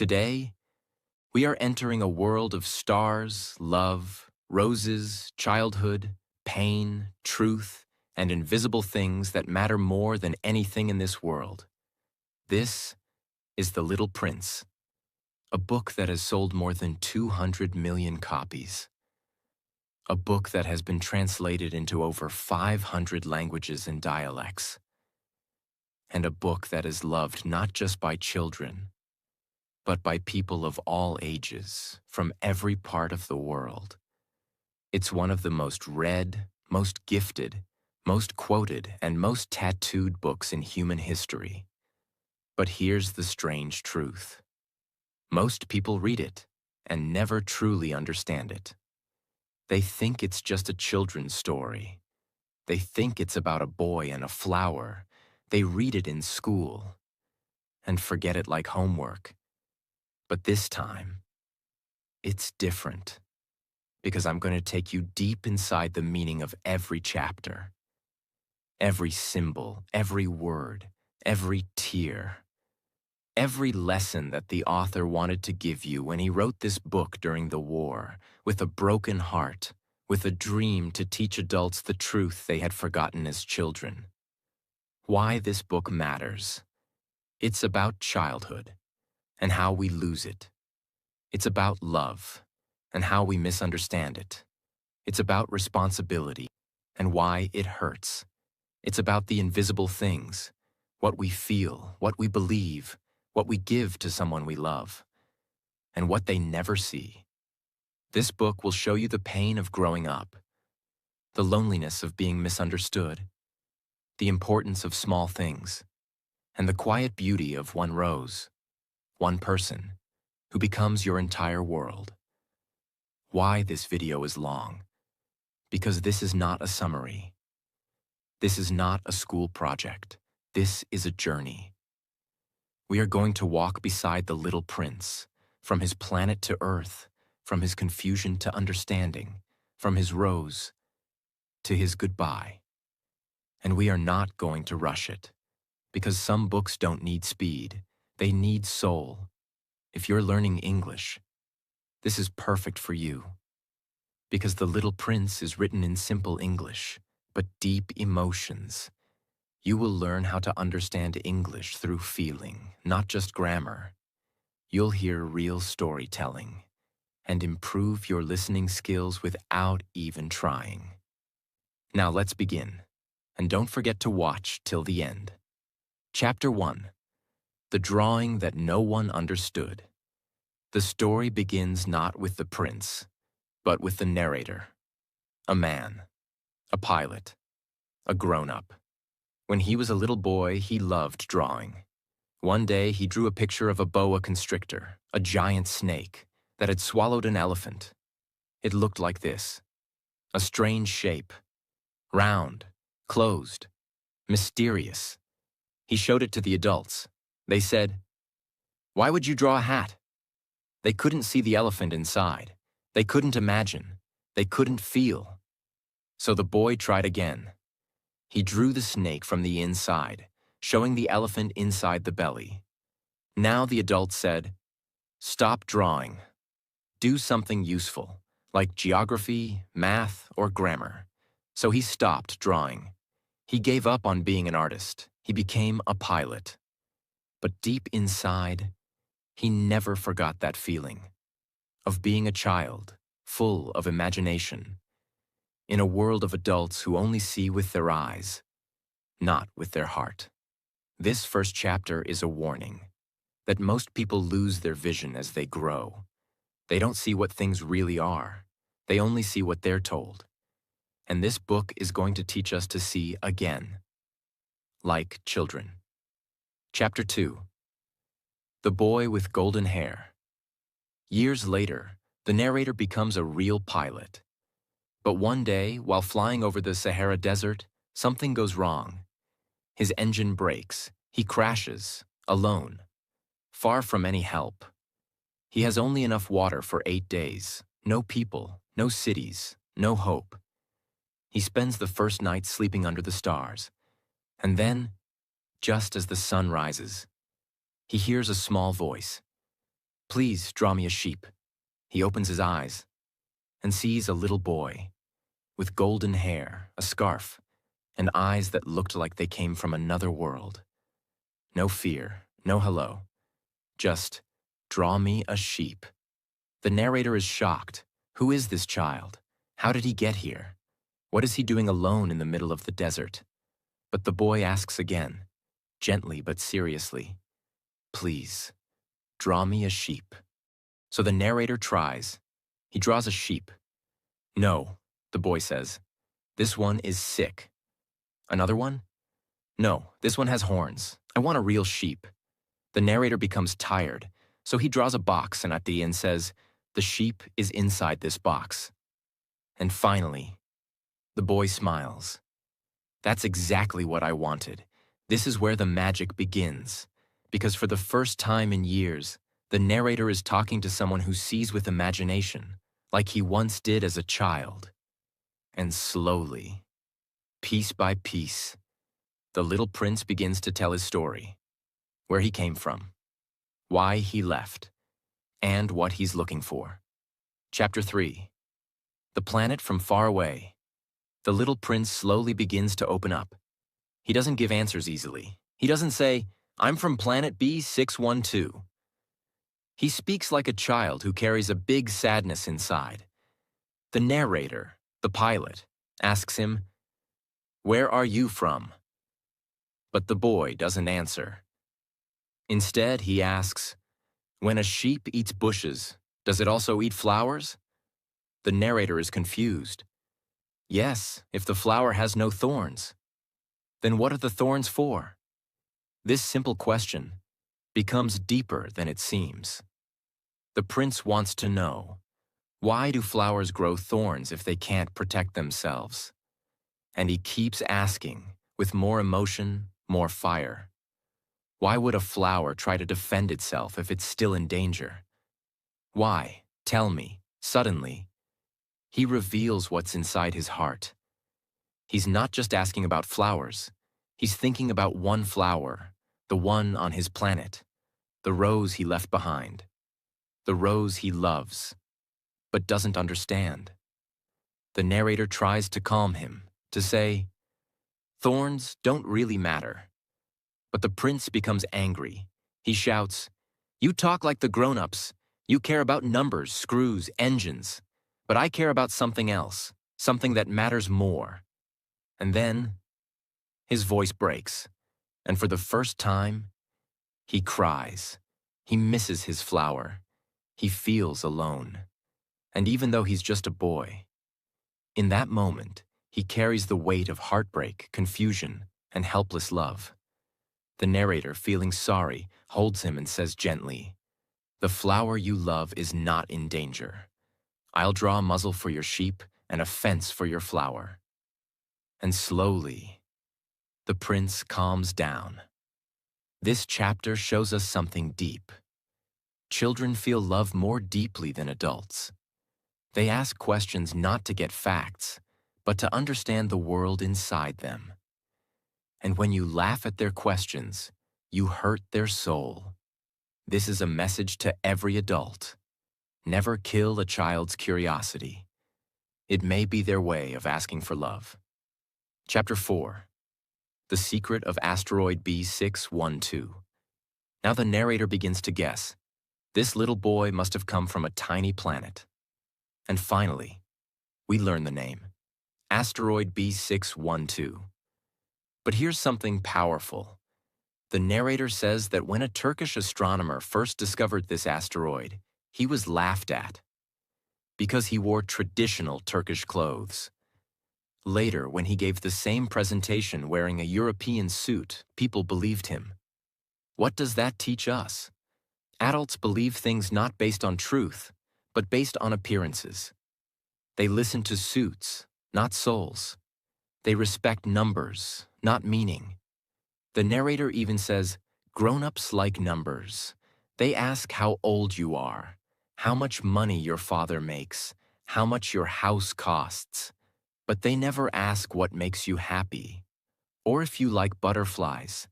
Today, we are entering a world of stars, love, roses, childhood, pain, truth, and invisible things that matter more than anything in this world. This is The Little Prince, a book that has sold more than 200 million copies. A book that has been translated into over 500 languages and dialects. And a book that is loved not just by children, but by people of all ages, from every part of the world. It's one of the most read, most gifted, most quoted, and most tattooed books in human history. But here's the strange truth. Most people read it and never truly understand it. They think it's just a children's story. They think it's about a boy and a flower. They read it in school and forget it like homework. But this time, it's different, because I'm going to take you deep inside the meaning of every chapter. Every symbol, every word, every tear. Every lesson that the author wanted to give you when he wrote this book during the war, with a broken heart, with a dream to teach adults the truth they had forgotten as children. Why this book matters. It's about childhood and how we lose it. It's about love and how we misunderstand it. It's about responsibility and why it hurts. It's about the invisible things, what we feel, what we believe, what we give to someone we love, and what they never see. This book will show you the pain of growing up, the loneliness of being misunderstood, the importance of small things, and the quiet beauty of one rose, one person, who becomes your entire world. Why this video is long? Because this is not a summary. This is not a school project. This is a journey. We are going to walk beside the little prince, from his planet to Earth, from his confusion to understanding, from his rose to his goodbye. And we are not going to rush it, because some books don't need speed, they need soul. If you're learning English, this is perfect for you, because The Little Prince is written in simple English, but deep emotions. You will learn how to understand English through feeling, not just grammar. You'll hear real storytelling and improve your listening skills without even trying. Now let's begin, and don't forget to watch till the end. Chapter 1. The Drawing That No One Understood. The story begins not with the prince, but with the narrator. A man, a pilot, a grown-up. When he was a little boy, he loved drawing. One day, he drew a picture of a boa constrictor, a giant snake, that had swallowed an elephant. It looked like this: a strange shape, round, closed, mysterious. He showed it to the adults. They said, "Why would you draw a hat?" They couldn't see the elephant inside. They couldn't imagine. They couldn't feel. So the boy tried again. He drew the snake from the inside, showing the elephant inside the belly. Now the adult said, "Stop drawing. Do something useful, like geography, math, or grammar." So he stopped drawing. He gave up on being an artist. He became a pilot. But deep inside, he never forgot that feeling of being a child, full of imagination, in a world of adults who only see with their eyes, not with their heart. This first chapter is a warning that most people lose their vision as they grow. They don't see what things really are. They only see what they're told. And this book is going to teach us to see again, like children. Chapter 2. The Boy with Golden Hair. Years later, the narrator becomes a real pilot. But one day, while flying over the Sahara Desert, something goes wrong. His engine breaks. He crashes, alone, far from any help. He has only enough water for 8 days, no people, no cities, no hope. He spends the first night sleeping under the stars. And then, just as the sun rises, he hears a small voice. Please draw me a sheep. He opens his eyes and sees a little boy with golden hair, a scarf, and eyes that looked like they came from another world. No fear, no hello, just draw me a sheep. The narrator is shocked. Who is this child? How did he get here? What is he doing alone in the middle of the desert? But the boy asks again, gently but seriously, please, draw me a sheep. So the narrator tries. He draws a sheep. No, the boy says, this one is sick. Another one? No, this one has horns. I want a real sheep. The narrator becomes tired, so he draws a box and at the end says, the sheep is inside this box. And finally, the boy smiles. That's exactly what I wanted. This is where the magic begins. Because for the first time in years, the narrator is talking to someone who sees with imagination, like he once did as a child. And slowly, piece by piece, the little prince begins to tell his story, where he came from, why he left, and what he's looking for. Chapter 3. The planet from far away. The little prince slowly begins to open up. He doesn't give answers easily. He doesn't say, I'm from planet B612. He speaks like a child who carries a big sadness inside. The narrator, the pilot, asks him, where are you from? But the boy doesn't answer. Instead, he asks, when a sheep eats bushes, does it also eat flowers? The narrator is confused. Yes, if the flower has no thorns. Then what are the thorns for? This simple question becomes deeper than it seems. The prince wants to know, why do flowers grow thorns if they can't protect themselves? And he keeps asking, with more emotion, more fire. Why would a flower try to defend itself if it's still in danger? Why? Tell me. Suddenly, he reveals what's inside his heart. He's not just asking about flowers. He's thinking about one flower, the one on his planet, the rose he left behind, the rose he loves, but doesn't understand. The narrator tries to calm him, to say, thorns don't really matter. But the prince becomes angry. He shouts, you talk like the grown-ups. You care about numbers, screws, engines. But I care about something else, something that matters more. And then, his voice breaks, and for the first time, he cries. He misses his flower. He feels alone. And even though he's just a boy, in that moment, he carries the weight of heartbreak, confusion, and helpless love. The narrator, feeling sorry, holds him and says gently, the flower you love is not in danger. I'll draw a muzzle for your sheep and a fence for your flower. And slowly, the prince calms down. This chapter shows us something deep. Children feel love more deeply than adults. They ask questions not to get facts, but to understand the world inside them. And when you laugh at their questions, you hurt their soul. This is a message to every adult. Never kill a child's curiosity. It may be their way of asking for love. Chapter 4. The Secret of Asteroid B612. Now the narrator begins to guess. This little boy must have come from a tiny planet. And finally, we learn the name. Asteroid B612. But here's something powerful. The narrator says that when a Turkish astronomer first discovered this asteroid, he was laughed at because he wore traditional Turkish clothes. Later, when he gave the same presentation wearing a European suit, people believed him. What does that teach us? Adults believe things not based on truth, but based on appearances. They listen to suits, not souls. They respect numbers, not meaning. The narrator even says, grown-ups like numbers. They ask how old you are, how much money your father makes, how much your house costs. But they never ask what makes you happy, or if you like butterflies.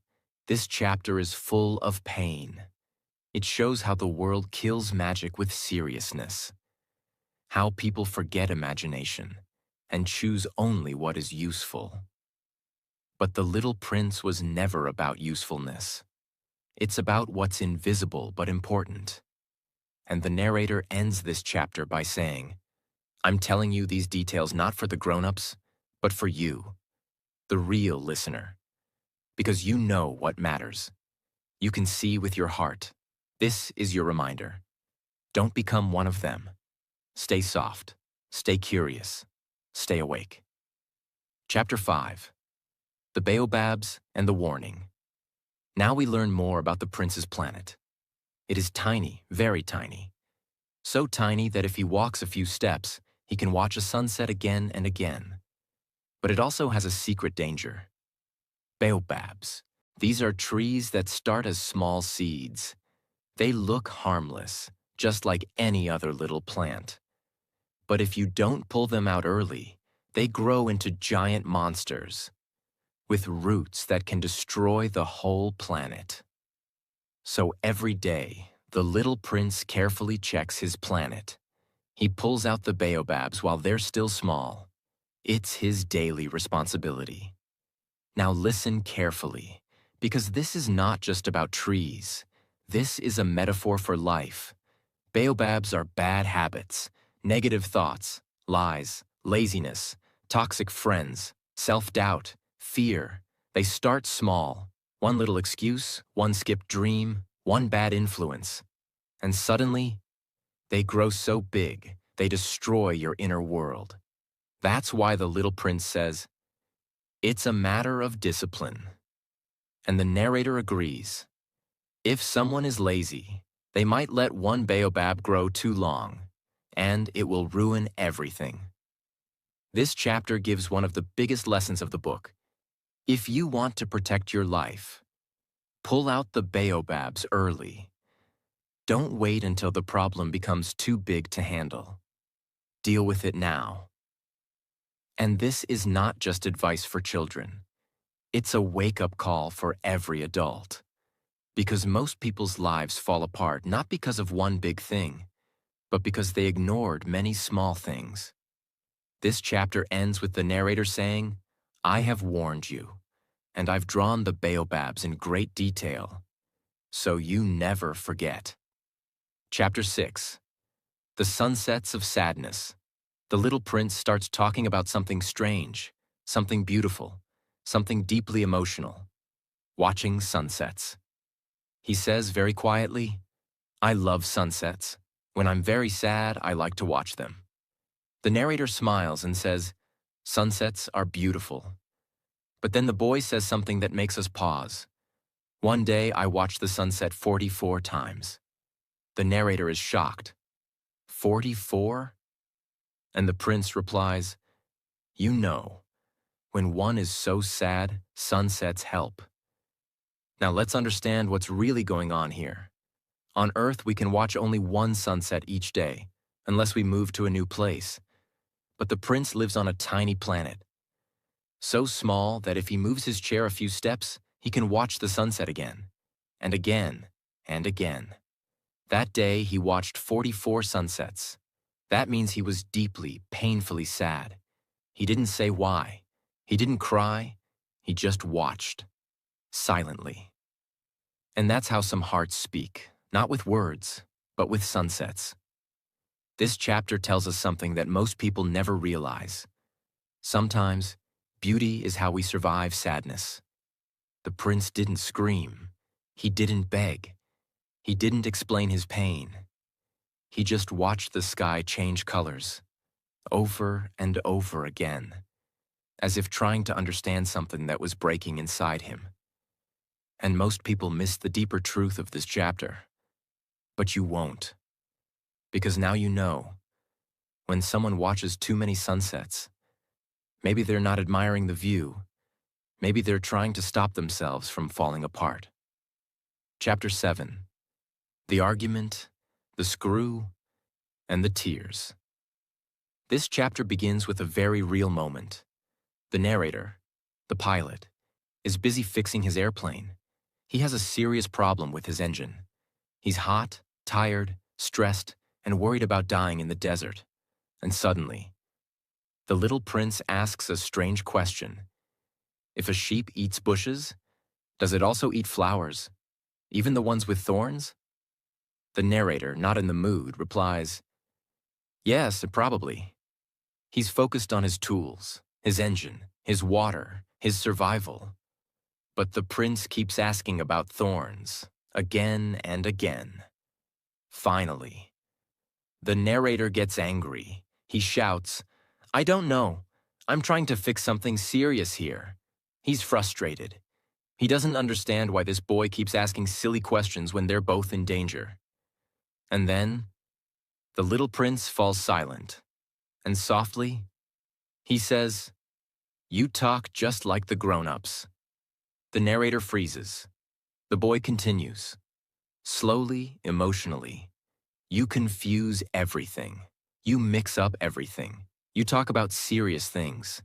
This chapter is full of pain. It shows how the world kills magic with seriousness, how people forget imagination and choose only what is useful. But The Little Prince was never about usefulness. It's about what's invisible but important. And the narrator ends this chapter by saying, I'm telling you these details not for the grown-ups, but for you, the real listener, because you know what matters. You can see with your heart. This is your reminder. Don't become one of them. Stay soft, stay curious, stay awake. Chapter 5. The Baobabs and the Warning. Now we learn more about the prince's planet. It is tiny, very tiny. So tiny that if he walks a few steps, he can watch a sunset again and again. But it also has a secret danger. Baobabs. These are trees that start as small seeds. They look harmless, just like any other little plant. But if you don't pull them out early, they grow into giant monsters with roots that can destroy the whole planet. So every day, the little prince carefully checks his planet. He pulls out the baobabs while they're still small. It's his daily responsibility. Now listen carefully, because this is not just about trees. This is a metaphor for life. Baobabs are bad habits, negative thoughts, lies, laziness, toxic friends, self-doubt, fear. They start small. One little excuse, one skipped dream, one bad influence. And suddenly, they grow so big, they destroy your inner world. That's why the little prince says, it's a matter of discipline. And the narrator agrees. If someone is lazy, they might let one baobab grow too long, and it will ruin everything. This chapter gives one of the biggest lessons of the book. If you want to protect your life, pull out the baobabs early. Don't wait until the problem becomes too big to handle. Deal with it now. And this is not just advice for children. It's a wake-up call for every adult. Because most people's lives fall apart not because of one big thing, but because they ignored many small things. This chapter ends with the narrator saying, I have warned you, and I've drawn the baobabs in great detail, so you never forget. Chapter 6. The Sunsets of Sadness. The little prince starts talking about something strange, something beautiful, something deeply emotional. Watching sunsets. He says very quietly, I love sunsets. When I'm very sad, I like to watch them. The narrator smiles and says, sunsets are beautiful. But then the boy says something that makes us pause. One day, I watched the sunset 44 times. The narrator is shocked. 44? And the prince replies, you know, when one is so sad, sunsets help. Now let's understand what's really going on here. On Earth, we can watch only one sunset each day, unless we move to a new place. But the prince lives on a tiny planet, so small that if he moves his chair a few steps, he can watch the sunset again, and again, and again. That day, he watched 44 sunsets. That means he was deeply, painfully sad. He didn't say why. He didn't cry. He just watched, silently. And that's how some hearts speak, not with words, but with sunsets. This chapter tells us something that most people never realize. Sometimes, beauty is how we survive sadness. The prince didn't scream. He didn't beg. He didn't explain his pain. He just watched the sky change colors, over and over again, as if trying to understand something that was breaking inside him. And most people miss the deeper truth of this chapter. But you won't. Because now you know, when someone watches too many sunsets, maybe they're not admiring the view. Maybe they're trying to stop themselves from falling apart. Chapter 7. The Argument, the Screw, and the Tears. This chapter begins with a very real moment. The narrator, the pilot, is busy fixing his airplane. He has a serious problem with his engine. He's hot, tired, stressed, and worried about dying in the desert. And suddenly, the little prince asks a strange question. If a sheep eats bushes, does it also eat flowers, even the ones with thorns? The narrator, not in the mood, replies, yes, probably. He's focused on his tools, his engine, his water, his survival. But the prince keeps asking about thorns, again and again. Finally, the narrator gets angry. He shouts, I don't know. I'm trying to fix something serious here. He's frustrated. He doesn't understand why this boy keeps asking silly questions when they're both in danger. And then, the little prince falls silent, and softly, he says, you talk just like the grown-ups. The narrator freezes. The boy continues. Slowly, emotionally, you confuse everything. You mix up everything. You talk about serious things,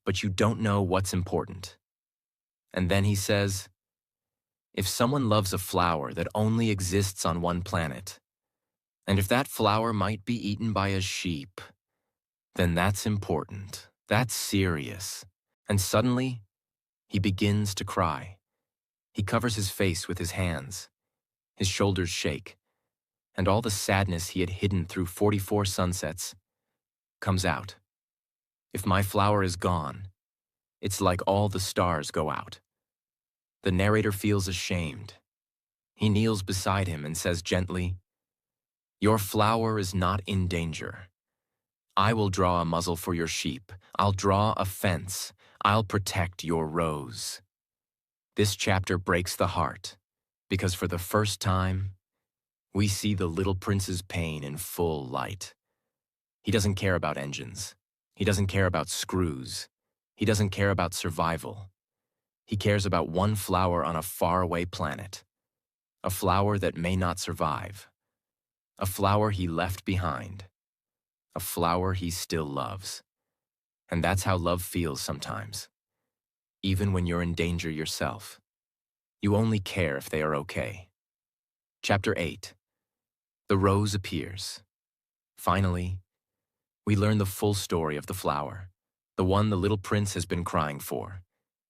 but you don't know what's important. And then he says, if someone loves a flower that only exists on one planet, and if that flower might be eaten by a sheep, then that's important. That's serious. And suddenly, he begins to cry. He covers his face with his hands. His shoulders shake, and all the sadness he had hidden through 44 sunsets comes out. If my flower is gone, it's like all the stars go out. The narrator feels ashamed. He kneels beside him and says gently, your flower is not in danger. I will draw a muzzle for your sheep. I'll draw a fence. I'll protect your rose. This chapter breaks the heart, because for the first time, we see the little prince's pain in full light. He doesn't care about engines. He doesn't care about screws. He doesn't care about survival. He cares about one flower on a faraway planet. A flower that may not survive. A flower he left behind. A flower he still loves. And that's how love feels sometimes. Even when you're in danger yourself. You only care if they are okay. Chapter 8. The rose appears. Finally, we learn the full story of the flower, the one the little prince has been crying for.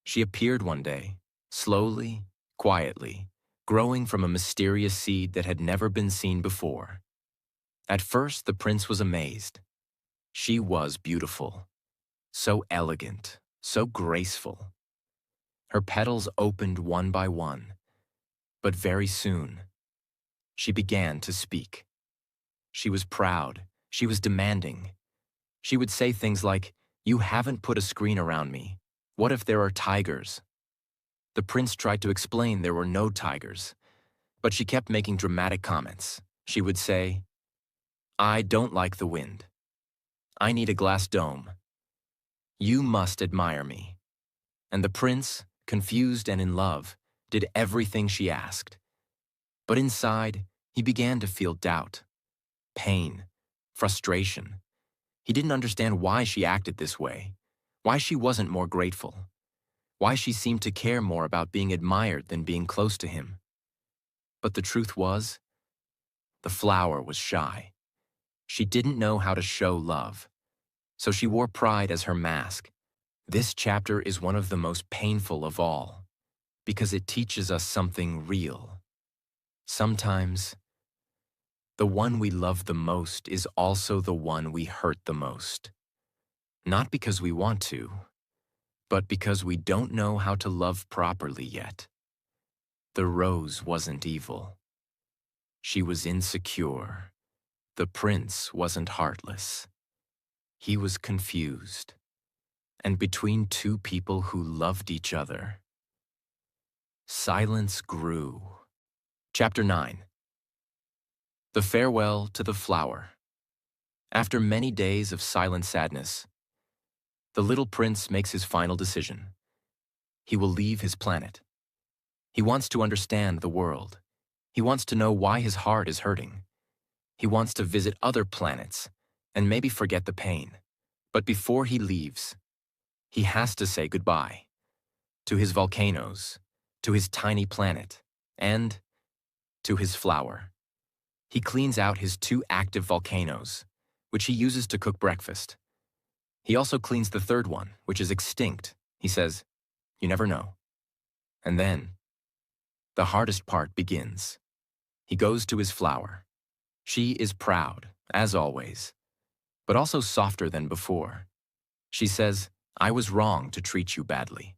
She appeared one day, slowly, quietly, growing from a mysterious seed that had never been seen before. At first, the prince was amazed. She was beautiful, so elegant, so graceful. Her petals opened one by one, but very soon, she began to speak. She was proud. She was demanding. She would say things like, you haven't put a screen around me. What if there are tigers? The prince tried to explain there were no tigers, but she kept making dramatic comments. She would say, I don't like the wind. I need a glass dome. You must admire me. And the prince, confused and in love, did everything she asked. But inside, he began to feel doubt, pain, frustration. He didn't understand why she acted this way, why she wasn't more grateful, why she seemed to care more about being admired than being close to him. But the truth was, the flower was shy. She didn't know how to show love, so she wore pride as her mask. This chapter is one of the most painful of all, because it teaches us something real. Sometimes, the one we love the most is also the one we hurt the most. Not because we want to, but because we don't know how to love properly yet. The rose wasn't evil. She was insecure. The prince wasn't heartless. He was confused. And between two people who loved each other, silence grew. Chapter 9. The farewell to the flower. After many days of silent sadness, the little prince makes his final decision. He will leave his planet. He wants to understand the world. He wants to know why his heart is hurting. He wants to visit other planets and maybe forget the pain. But before he leaves, he has to say goodbye to his volcanoes, to his tiny planet, and to his flower. He cleans out his two active volcanoes, which he uses to cook breakfast. He also cleans the third one, which is extinct. He says, "You never know." And then, the hardest part begins. He goes to his flower. She is proud, as always, but also softer than before. She says, "I was wrong to treat you badly.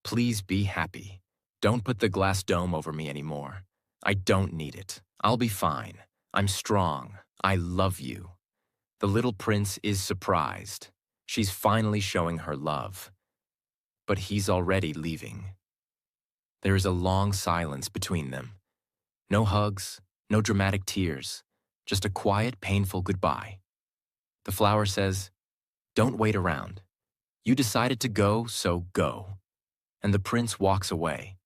Please be happy. Don't put the glass dome over me anymore. I don't need it. I'll be fine. I'm strong. I love you." The little prince is surprised. She's finally showing her love. But he's already leaving. There is a long silence between them. No hugs, no dramatic tears, just a quiet, painful goodbye. The flower says, "Don't wait around. You decided to go, so go." And the prince walks away.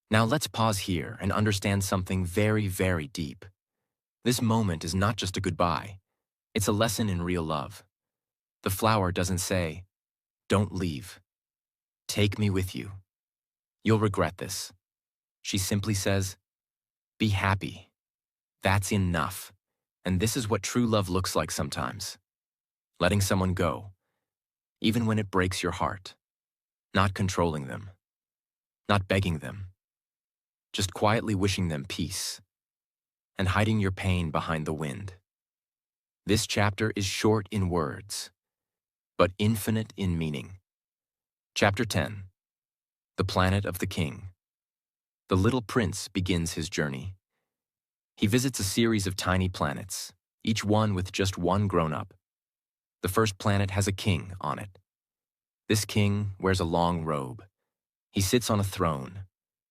Now let's pause here and understand something very, very deep. This moment is not just a goodbye. It's a lesson in real love. The flower doesn't say, "Don't leave. Take me with you. You'll regret this." She simply says, "Be happy. That's enough." And this is what true love looks like sometimes. Letting someone go, even when it breaks your heart. Not controlling them. Not begging them. Just quietly wishing them peace. And hiding your pain behind the wind. This chapter is short in words, but infinite in meaning. Chapter 10. The Planet of the King. The little prince begins his journey. He visits a series of tiny planets, each one with just one grown-up. The first planet has a king on it. This king wears a long robe. He sits on a throne.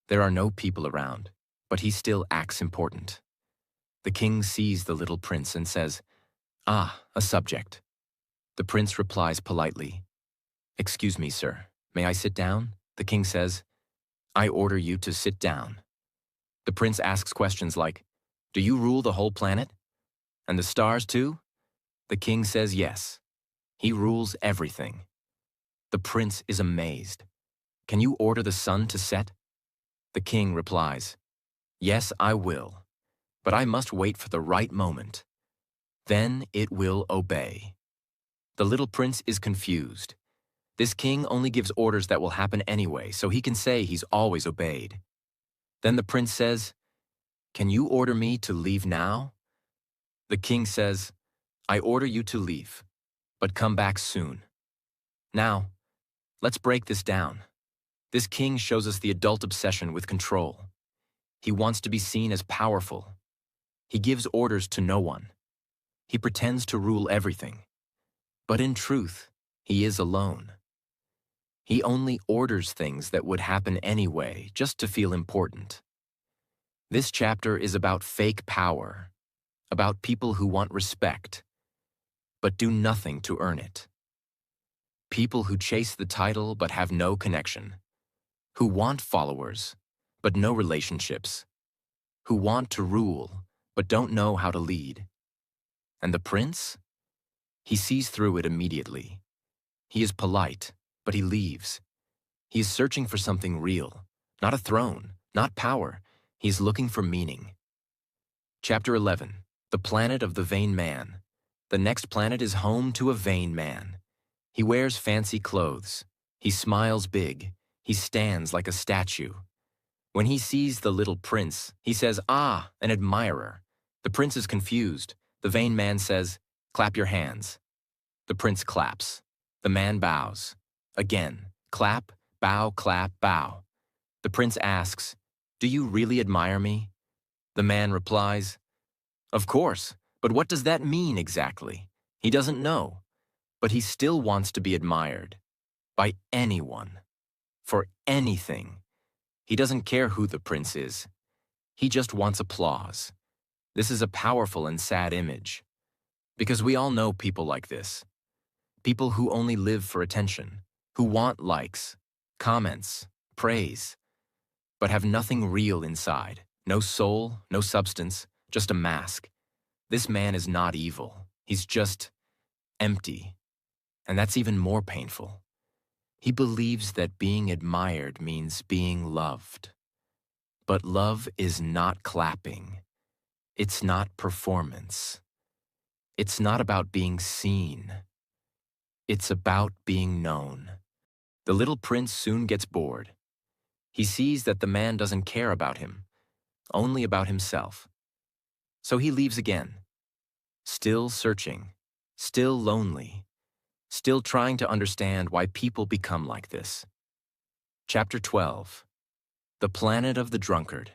There are no people around, but he still acts important. The king sees the little prince and says, "Ah, a subject." The prince replies politely, "Excuse me, sir, may I sit down?" The king says, "I order you to sit down." The prince asks questions like, "Do you rule the whole planet? And the stars too?" The king says yes. He rules everything. The prince is amazed. "Can you order the sun to set?" The king replies, "Yes, I will, but I must wait for the right moment. Then it will obey." The little prince is confused. This king only gives orders that will happen anyway, so he can say he's always obeyed. Then the prince says, "Can you order me to leave now?" The king says, "I order you to leave, but come back soon." Now, let's break this down. This king shows us the adult obsession with control. He wants to be seen as powerful. He gives orders to no one. He pretends to rule everything. But in truth, he is alone. He only orders things that would happen anyway, just to feel important. This chapter is about fake power, about people who want respect, but do nothing to earn it. People who chase the title but have no connection, who want followers, but no relationships, who want to rule, but don't know how to lead. And the prince? He sees through it immediately. He is polite, but he leaves. He is searching for something real, not a throne, not power. He is looking for meaning. Chapter 11. The Planet of the Vain Man. The next planet is home to a vain man. He wears fancy clothes. He smiles big. He stands like a statue. When he sees the little prince, he says, "Ah, an admirer." The prince is confused. The vain man says, "Clap your hands." The prince claps. The man bows. Again, clap, bow, clap, bow. The prince asks, "Do you really admire me?" The man replies, "Of course, but what does that mean exactly?" He doesn't know, but he still wants to be admired. By anyone. For anything. He doesn't care who the prince is. He just wants applause. This is a powerful and sad image. Because we all know people like this. People who only live for attention, who want likes, comments, praise, but have nothing real inside. No soul, no substance, just a mask. This man is not evil. He's just empty. And that's even more painful. He believes that being admired means being loved. But love is not clapping. It's not performance. It's not about being seen. It's about being known. The little prince soon gets bored. He sees that the man doesn't care about him, only about himself. So he leaves again, still searching, still lonely, still trying to understand why people become like this. Chapter 12. The Planet of the Drunkard.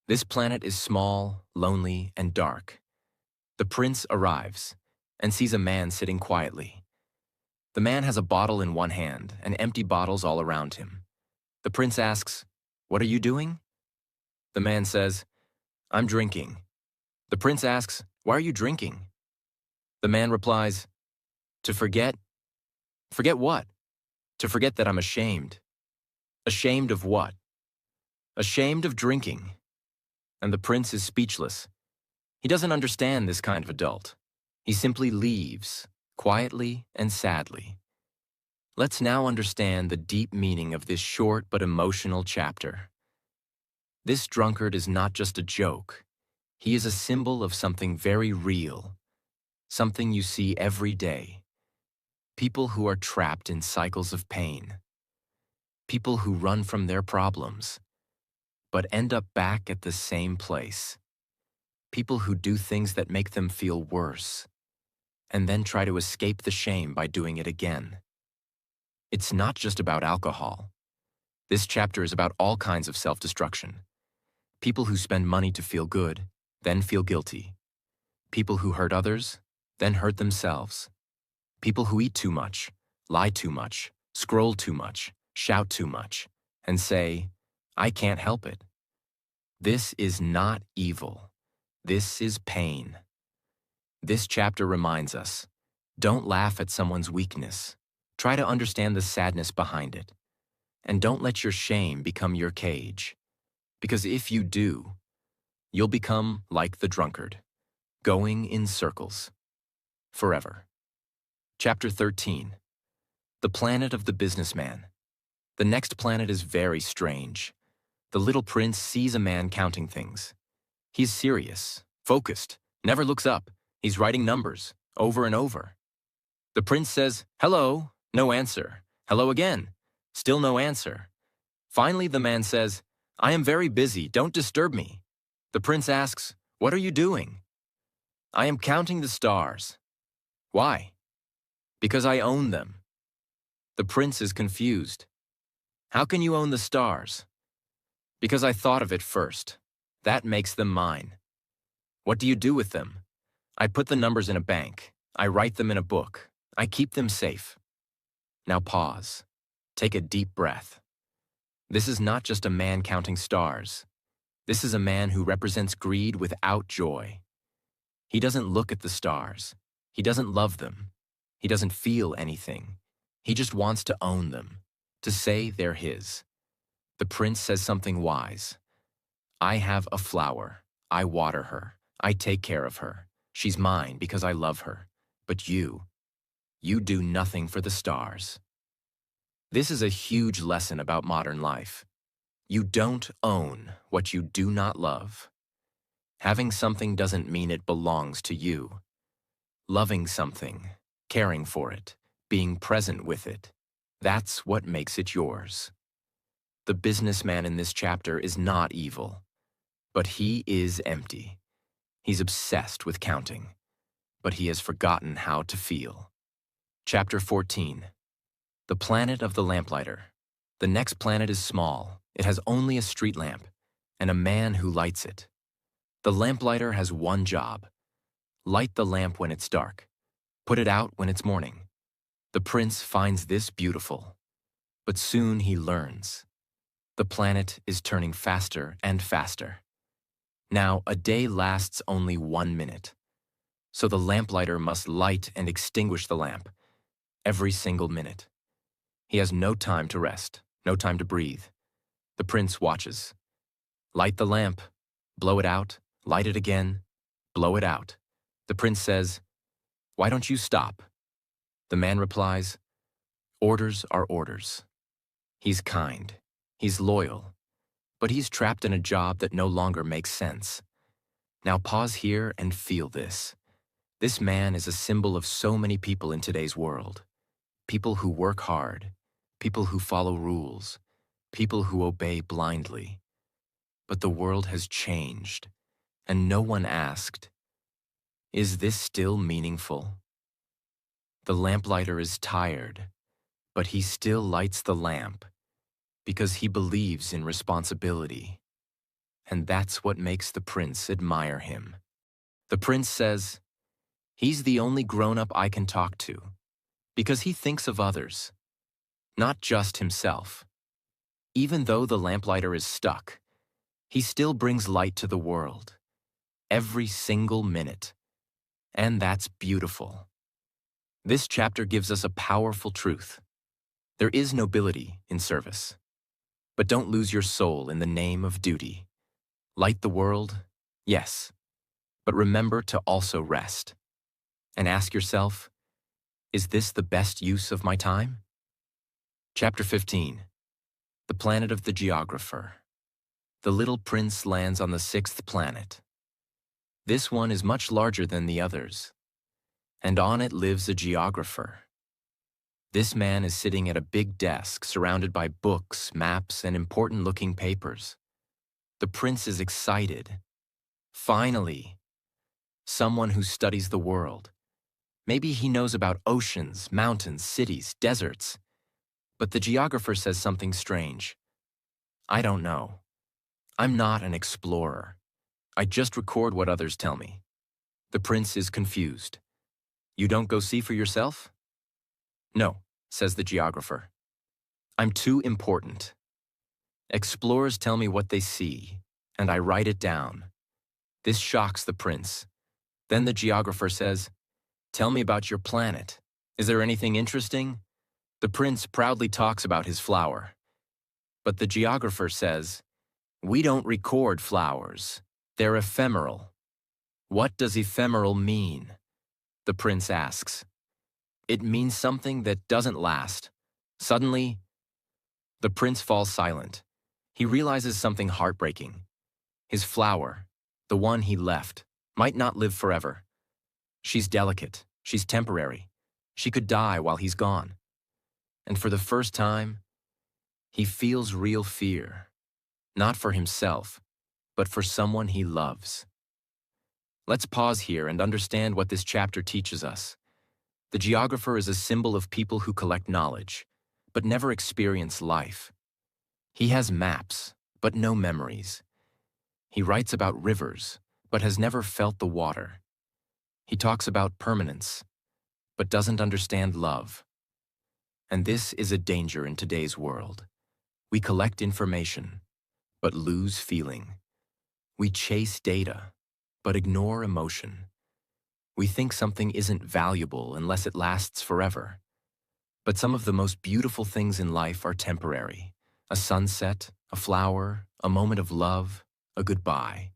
This planet is small, lonely, and dark. The prince arrives and sees a man sitting quietly. The man has a bottle in one hand and empty bottles all around him. The prince asks, "What are you doing?" The man says, "I'm drinking." The prince asks, "Why are you drinking?" The man replies, "To forget." "Forget what?" "To forget that I'm ashamed." "Ashamed of what?" "Ashamed of drinking." And the prince is speechless. He doesn't understand this kind of adult. He simply leaves, quietly and sadly. Let's now understand the deep meaning of this short but emotional chapter. This drunkard is not just a joke. He is a symbol of something very real, something you see every day. People who are trapped in cycles of pain. People who run from their problems, but end up back at the same place. People who do things that make them feel worse, and then try to escape the shame by doing it again. It's not just about alcohol. This chapter is about all kinds of self-destruction. People who spend money to feel good, then feel guilty. People who hurt others, then hurt themselves. People who eat too much, lie too much, scroll too much, shout too much, and say, "I can't help it." This is not evil. This is pain. This chapter reminds us, don't laugh at someone's weakness. Try to understand the sadness behind it. And don't let your shame become your cage. Because if you do, you'll become like the drunkard, going in circles, forever. Chapter 13. The Planet of the Businessman. The next planet is very strange. The little prince sees a man counting things. He's serious, focused, never looks up. He's writing numbers, over and over. The prince says, "Hello," no answer. Hello again, still no answer. Finally, the man says, "I am very busy, don't disturb me." The prince asks, "What are you doing?" "I am counting the stars." "Why?" "Because I own them." The prince is confused. "How can you own the stars?" "Because I thought of it first. That makes them mine." "What do you do with them?" "I put the numbers in a bank. I write them in a book. I keep them safe." Now pause. Take a deep breath. This is not just a man counting stars. This is a man who represents greed without joy. He doesn't look at the stars. He doesn't love them. He doesn't feel anything. He just wants to own them, to say they're his. The prince says something wise. "I have a flower. I water her. I take care of her. She's mine because I love her. But you do nothing for the stars." This is a huge lesson about modern life. You don't own what you do not love. Having something doesn't mean it belongs to you. Loving something, caring for it, being present with it, that's what makes it yours. The businessman in this chapter is not evil, but he is empty. He's obsessed with counting, but he has forgotten how to feel. Chapter 14. The Planet of the Lamplighter. The next planet is small. It has only a street lamp and a man who lights it. The lamplighter has one job: light the lamp when it's dark, put it out when it's morning. The prince finds this beautiful, but soon he learns. The planet is turning faster and faster. Now, a day lasts only 1 minute, so the lamplighter must light and extinguish the lamp every single minute. He has no time to rest, no time to breathe. The prince watches. Light the lamp, blow it out, light it again, blow it out. The prince says, "Why don't you stop?" The man replies, "Orders are orders." He's kind. He's loyal. but he's trapped in a job that no longer makes sense. Now pause here and feel this. This man is a symbol of so many people in today's world. People who work hard, people who follow rules, people who obey blindly. But the world has changed, and no one asked, is this still meaningful? The lamplighter is tired, but he still lights the lamp because he believes in responsibility. And that's what makes the prince admire him. The prince says, he's the only grown-up I can talk to because he thinks of others, not just himself. Even though the lamplighter is stuck, he still brings light to the world, every single minute. And that's beautiful. This chapter gives us a powerful truth. There is nobility in service. But don't lose your soul in the name of duty. Light the world, yes, but remember to also rest. And ask yourself, is this the best use of my time? Chapter 15. The Planet of the Geographer. The little prince lands on the 6th planet. This one is much larger than the others, and on it lives a geographer. This man is sitting at a big desk surrounded by books, maps, and important-looking papers. The prince is excited. Finally, someone who studies the world. Maybe he knows about oceans, mountains, cities, deserts. But the geographer says something strange. I don't know. I'm not an explorer. I just record what others tell me. The prince is confused. You don't go see for yourself? No, says the geographer. I'm too important. Explorers tell me what they see, and I write it down. This shocks the prince. Then the geographer says, tell me about your planet. Is there anything interesting? The prince proudly talks about his flower. But the geographer says, we don't record flowers. They're ephemeral. What does ephemeral mean? The prince asks. It means something that doesn't last. Suddenly, the prince falls silent. He realizes something heartbreaking. His flower, the one he left, might not live forever. She's delicate. She's temporary. She could die while he's gone. And for the first time, he feels real fear. Not for himself, but for someone he loves. Let's pause here and understand what this chapter teaches us. The geographer is a symbol of people who collect knowledge, but never experience life. He has maps, but no memories. He writes about rivers, but has never felt the water. He talks about permanence, but doesn't understand love. And this is a danger in today's world. We collect information, but lose feeling. We chase data, but ignore emotion. We think something isn't valuable unless it lasts forever. But some of the most beautiful things in life are temporary. A sunset, a flower, a moment of love, a goodbye.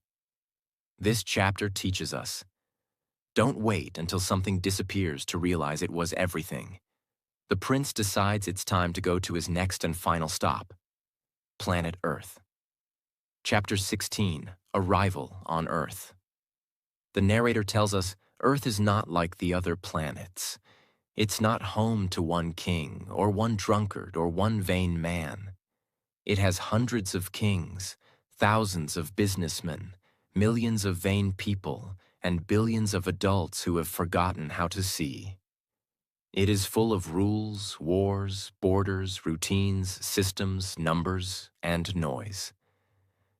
This chapter teaches us, don't wait until something disappears to realize it was everything. The prince decides it's time to go to his next and final stop, planet Earth. Chapter 16, Arrival on Earth. The narrator tells us Earth is not like the other planets. It's not home to one king, or one drunkard, or one vain man. It has hundreds of kings, thousands of businessmen, millions of vain people, and billions of adults who have forgotten how to see. It is full of rules, wars, borders, routines, systems, numbers, and noise.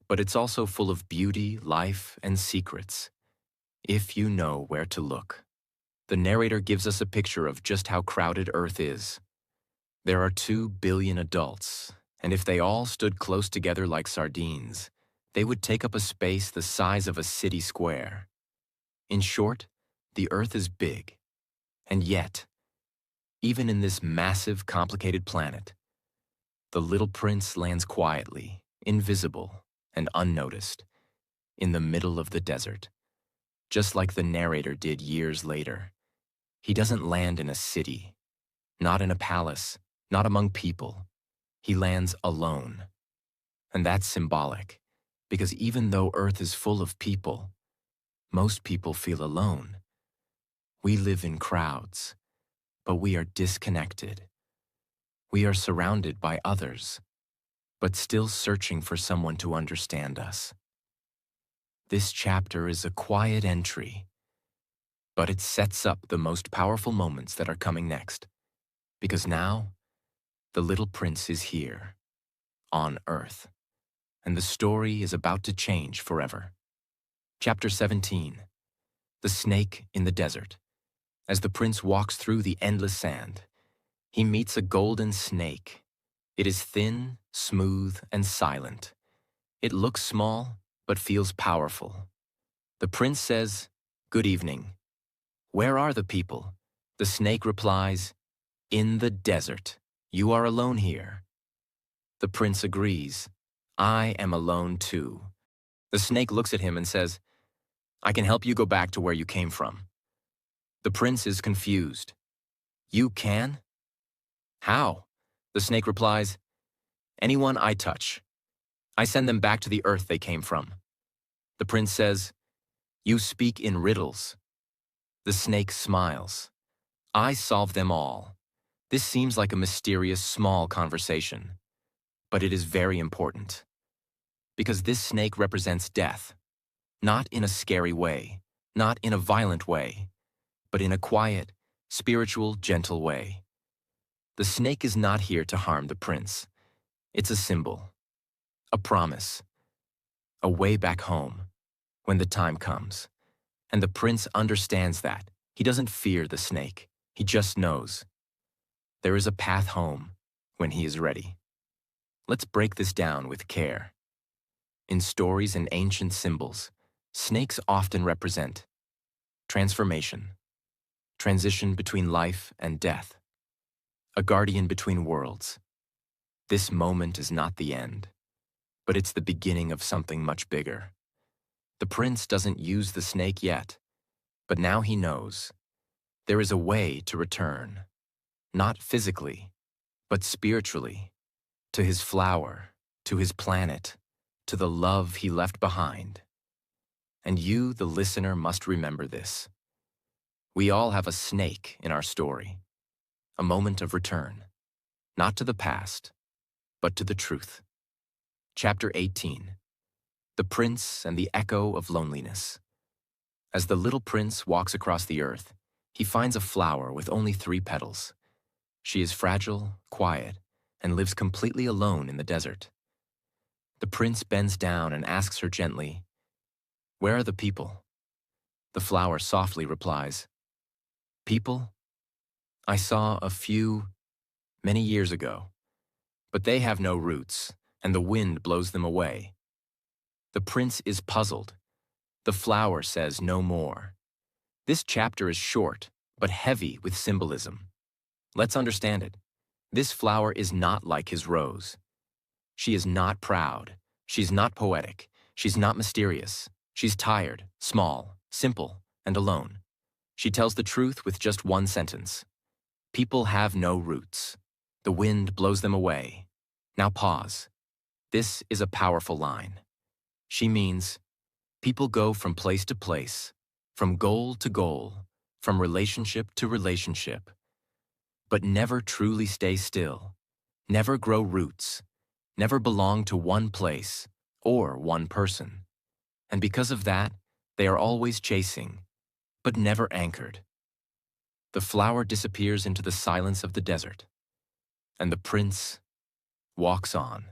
But it's also full of beauty, life, and secrets, if you know where to look. The narrator gives us a picture of just how crowded Earth is. There are 2 billion adults, and if they all stood close together like sardines, they would take up a space the size of a city square. In short, the Earth is big, and yet, even in this massive, complicated planet, the little prince lands quietly, invisible, and unnoticed, in the middle of the desert, just like the narrator did years later. He doesn't land in a city, not in a palace, not among people. He lands alone. And that's symbolic, because even though Earth is full of people, most people feel alone. We live in crowds, but we are disconnected. We are surrounded by others, but still searching for someone to understand us. This chapter is a quiet entry, but it sets up the most powerful moments that are coming next, because now the little prince is here, on Earth, and the story is about to change forever. Chapter 17. The Snake in the Desert. As the prince walks through the endless sand, he meets a golden snake. It is thin, smooth, and silent. It looks small, but feels powerful. The prince says, "Good evening." "Where are the people?" The snake replies, "In the desert. You are alone here." The prince agrees, "I am alone too." The snake looks at him and says, "I can help you go back to where you came from." The prince is confused. "You can?" "How?" The snake replies, "Anyone I touch. I send them back to the earth they came from." The prince says, "You speak in riddles." The snake smiles. "I solve them all." This seems like a mysterious, small conversation, but it is very important, because this snake represents death, not in a scary way, not in a violent way, but in a quiet, spiritual, gentle way. The snake is not here to harm the prince. It's a symbol, a promise, a way back home when the time comes. And the prince understands that. He doesn't fear the snake. He just knows there is a path home when he is ready. Let's break this down with care. In stories and ancient symbols, snakes often represent transformation, transition between life and death, a guardian between worlds. This moment is not the end, but it's the beginning of something much bigger. The prince doesn't use the snake yet, but now he knows there is a way to return, not physically, but spiritually, to his flower, to his planet, to the love he left behind. And you, the listener, must remember this. We all have a snake in our story, a moment of return, not to the past, but to the truth. Chapter 18. The Prince and the Echo of Loneliness. As the little prince walks across the earth, he finds a flower with only 3 petals. She is fragile, quiet, and lives completely alone in the desert. The prince bends down and asks her gently, "Where are the people?" The flower softly replies, "People? I saw a few many years ago, but they have no roots, and the wind blows them away." The prince is puzzled. The flower says no more. This chapter is short, but heavy with symbolism. Let's understand it. This flower is not like his rose. She is not proud. She's not poetic. She's not mysterious. She's tired, small, simple, and alone. She tells the truth with just one sentence. People have no roots. The wind blows them away. Now pause. This is a powerful line. She means, people go from place to place, from goal to goal, from relationship to relationship, but never truly stay still, never grow roots, never belong to one place or one person. And because of that, they are always chasing, but never anchored. The flower disappears into the silence of the desert, and the prince walks on.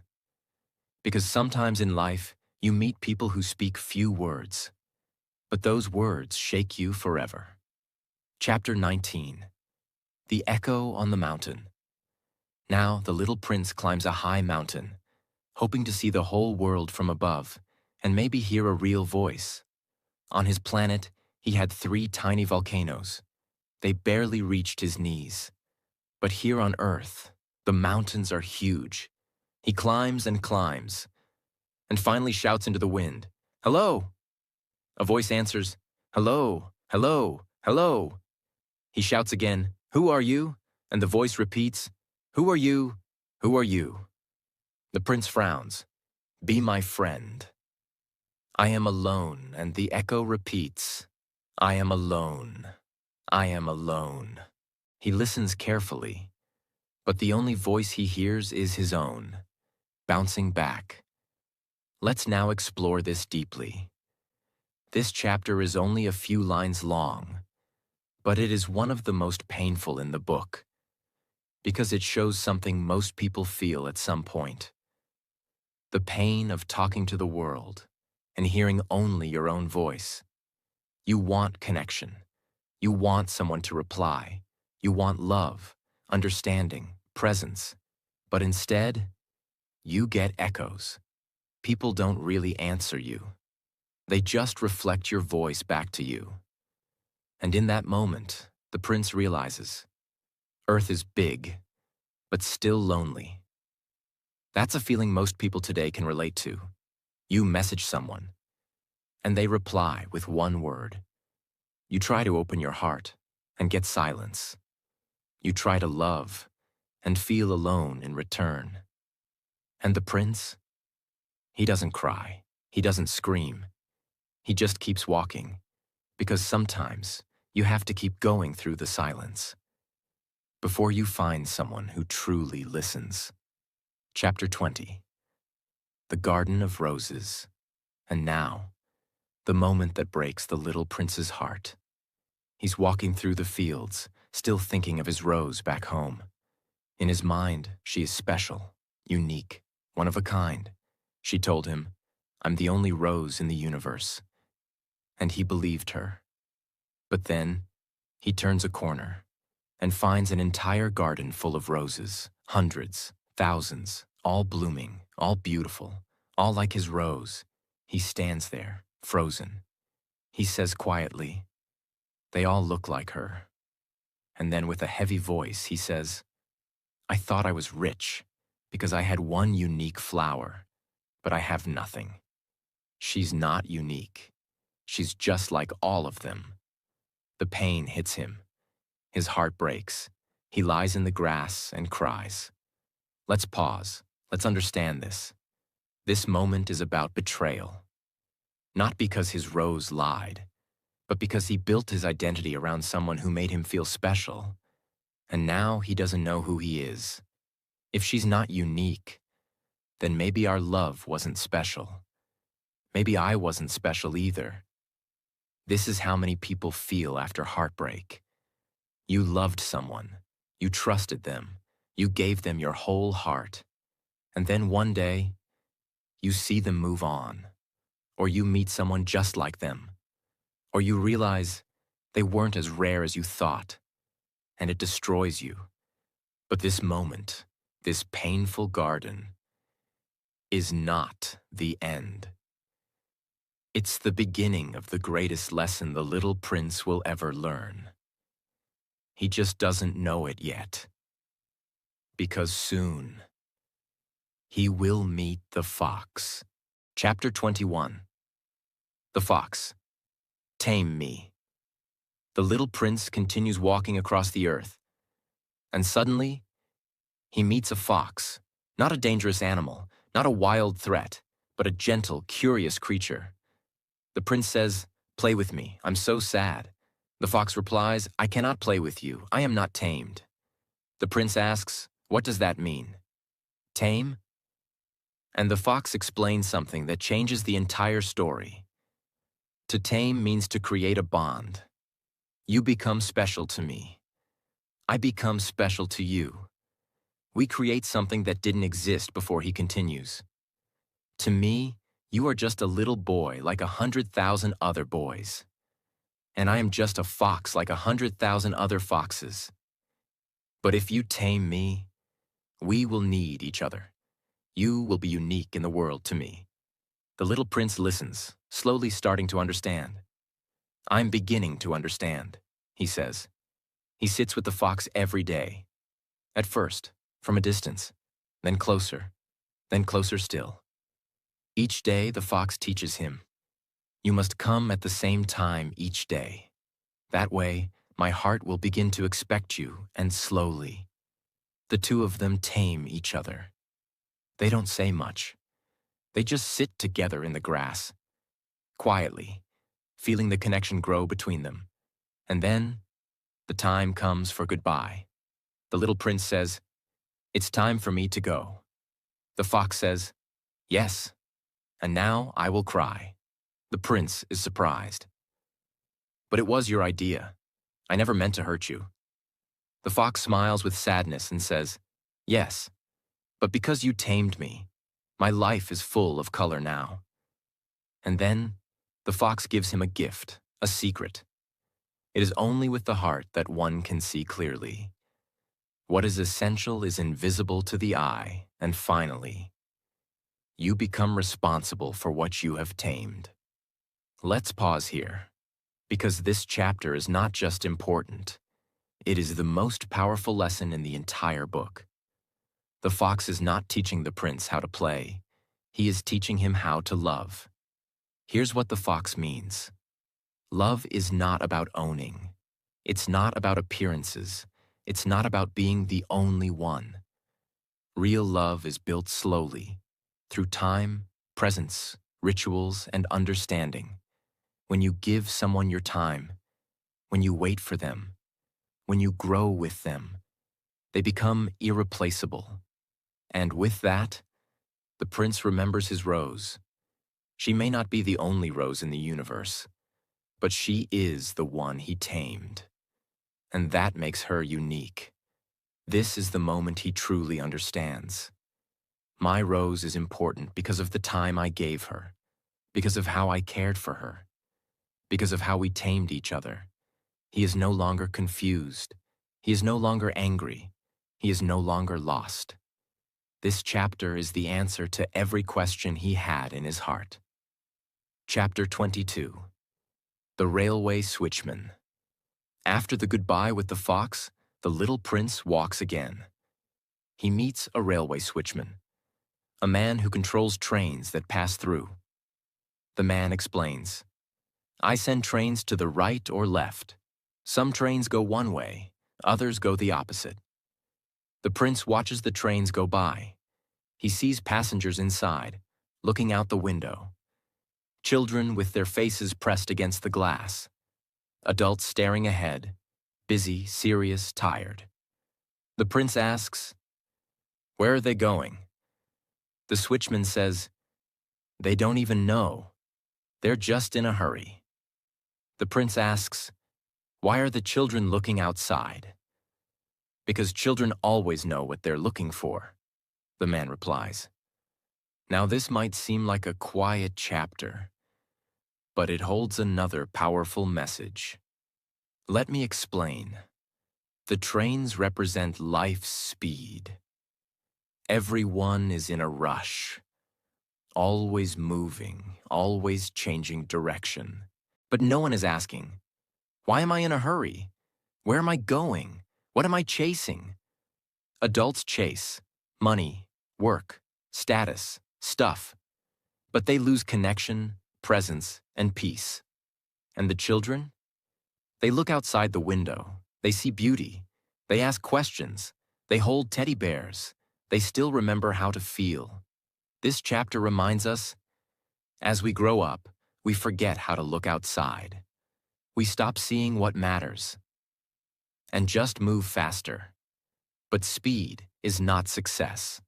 Because sometimes in life, you meet people who speak few words, but those words shake you forever. Chapter 19. The Echo on the Mountain. Now the little prince climbs a high mountain, hoping to see the whole world from above and maybe hear a real voice. On his planet, he had 3 tiny volcanoes. They barely reached his knees. But here on Earth, the mountains are huge. He climbs and climbs, and finally shouts into the wind, "Hello!" A voice answers, "Hello, hello, hello." He shouts again, "Who are you?" And the voice repeats, "Who are you? Who are you?" The prince frowns. Be my friend. I am alone, and the echo repeats, I am alone. I am alone. He listens carefully, but the only voice he hears is his own, bouncing back. Let's now explore this deeply. This chapter is only a few lines long, but it is one of the most painful in the book, because it shows something most people feel at some point. The pain of talking to the world and hearing only your own voice. You want connection. You want someone to reply. You want love, understanding, presence. But instead, you get echoes. People don't really answer you. They just reflect your voice back to you. And in that moment, the prince realizes, Earth is big, but still lonely. That's a feeling most people today can relate to. You message someone, and they reply with one word. You try to open your heart and get silence. You try to love and feel alone in return. And the prince? He doesn't cry. He doesn't scream. He just keeps walking, because sometimes you have to keep going through the silence before you find someone who truly listens. Chapter 20. The Garden of Roses. And now, the moment that breaks the little prince's heart. He's walking through the fields, still thinking of his Rose back home. In his mind, she is special, unique, one of a kind. She told him, I'm the only rose in the universe. And he believed her. But then, he turns a corner and finds an entire garden full of roses, hundreds, thousands, all blooming, all beautiful, all like his rose. He stands there, frozen. He says quietly, they all look like her. And then with a heavy voice, he says, I thought I was rich because I had one unique flower, but I have nothing. She's not unique. She's just like all of them. The pain hits him. His heart breaks. He lies in the grass and cries. Let's pause. Let's understand this. This moment is about betrayal. Not because his rose lied, but because he built his identity around someone who made him feel special. And now he doesn't know who he is. If she's not unique, then maybe our love wasn't special. Maybe I wasn't special either. This is how many people feel after heartbreak. You loved someone. You trusted them. You gave them your whole heart. And then one day, you see them move on. Or you meet someone just like them. Or you realize they weren't as rare as you thought. And it destroys you. But this moment, this painful garden, is not the end. It's the beginning of the greatest lesson the little prince will ever learn. He just doesn't know it yet. Because soon, he will meet the fox. Chapter 21. The fox. Tame me. The little prince continues walking across the earth, and suddenly, he meets a fox. Not a dangerous animal, not a wild threat, but a gentle, curious creature. The prince says, play with me, I'm so sad. The fox replies, I cannot play with you, I am not tamed. The prince asks, what does that mean? Tame? And the fox explains something that changes the entire story. To tame means to create a bond. You become special to me. I become special to you. We create something that didn't exist before he continues. To me, you are just a little boy like 100,000 other boys. And I am just a fox like 100,000 other foxes. But if you tame me, we will need each other. You will be unique in the world to me. The little prince listens, slowly starting to understand. I'm beginning to understand, he says. He sits with the fox every day. At first, from a distance, then closer still. Each day the fox teaches him, you must come at the same time each day. That way, my heart will begin to expect you, and slowly. The two of them tame each other. They don't say much. They just sit together in the grass, quietly, feeling the connection grow between them. And then, the time comes for goodbye. The little prince says, "It's time for me to go." The fox says, "Yes, and now I will cry." The prince is surprised. "But it was your idea. I never meant to hurt you." The fox smiles with sadness and says, "Yes, but because you tamed me, my life is full of color now." And then, the fox gives him a gift, a secret. It is only with the heart that one can see clearly. What is essential is invisible to the eye, and finally, you become responsible for what you have tamed. Let's pause here, because this chapter is not just important. It is the most powerful lesson in the entire book. The fox is not teaching the prince how to play. He is teaching him how to love. Here's what the fox means. Love is not about owning. It's not about appearances. It's not about being the only one. Real love is built slowly, through time, presence, rituals, and understanding. When you give someone your time, when you wait for them, when you grow with them, they become irreplaceable. And with that, the prince remembers his rose. She may not be the only rose in the universe, but she is the one he tamed. And that makes her unique. This is the moment he truly understands. My rose is important because of the time I gave her, because of how I cared for her, because of how we tamed each other. He is no longer confused. He is no longer angry. He is no longer lost. This chapter is the answer to every question he had in his heart. Chapter 22. The Railway Switchman. After the goodbye with the fox, the little prince walks again. He meets a railway switchman, a man who controls trains that pass through. The man explains, "I send trains to the right or left. Some trains go one way, others go the opposite." The prince watches the trains go by. He sees passengers inside, looking out the window. Children with their faces pressed against the glass. Adults staring ahead, busy, serious, tired. The prince asks, "Where are they going?" The switchman says, "They don't even know. They're just in a hurry." The prince asks, "Why are the children looking outside?" "Because children always know what they're looking for," the man replies. Now this might seem like a quiet chapter, but it holds another powerful message. Let me explain. The trains represent life's speed. Everyone is in a rush, always moving, always changing direction. But no one is asking, "Why am I in a hurry? Where am I going? What am I chasing?" Adults chase money, work, status, stuff, but they lose connection, presence, and peace. And the children? They look outside the window. They see beauty. They ask questions. They hold teddy bears. They still remember how to feel. This chapter reminds us, as we grow up, we forget how to look outside. We stop seeing what matters and just move faster. But speed is not success.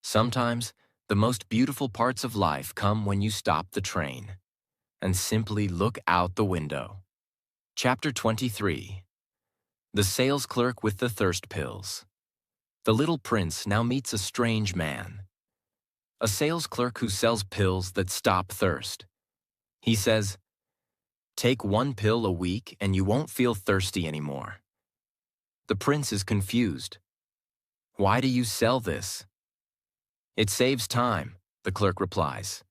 Sometimes, the most beautiful parts of life come when you stop the train and simply look out the window. Chapter 23. The Sales Clerk with the Thirst Pills. The little prince now meets a strange man, a sales clerk who sells pills that stop thirst. He says, "Take one pill a week and you won't feel thirsty anymore." The prince is confused. "Why do you sell this?" "It saves time," the clerk replies.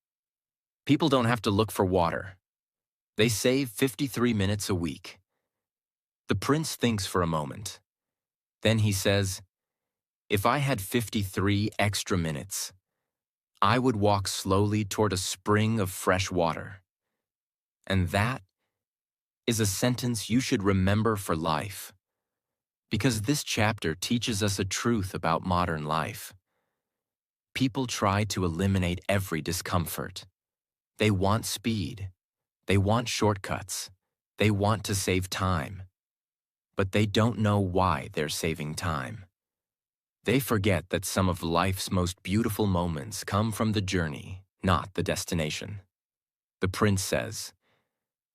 "People don't have to look for water. They save 53 minutes a week." The prince thinks for a moment. Then he says, "If I had 53 extra minutes, I would walk slowly toward a spring of fresh water." And that is a sentence you should remember for life, because this chapter teaches us a truth about modern life. People try to eliminate every discomfort. They want speed. They want shortcuts. They want to save time. But they don't know why they're saving time. They forget that some of life's most beautiful moments come from the journey, not the destination. The prince says,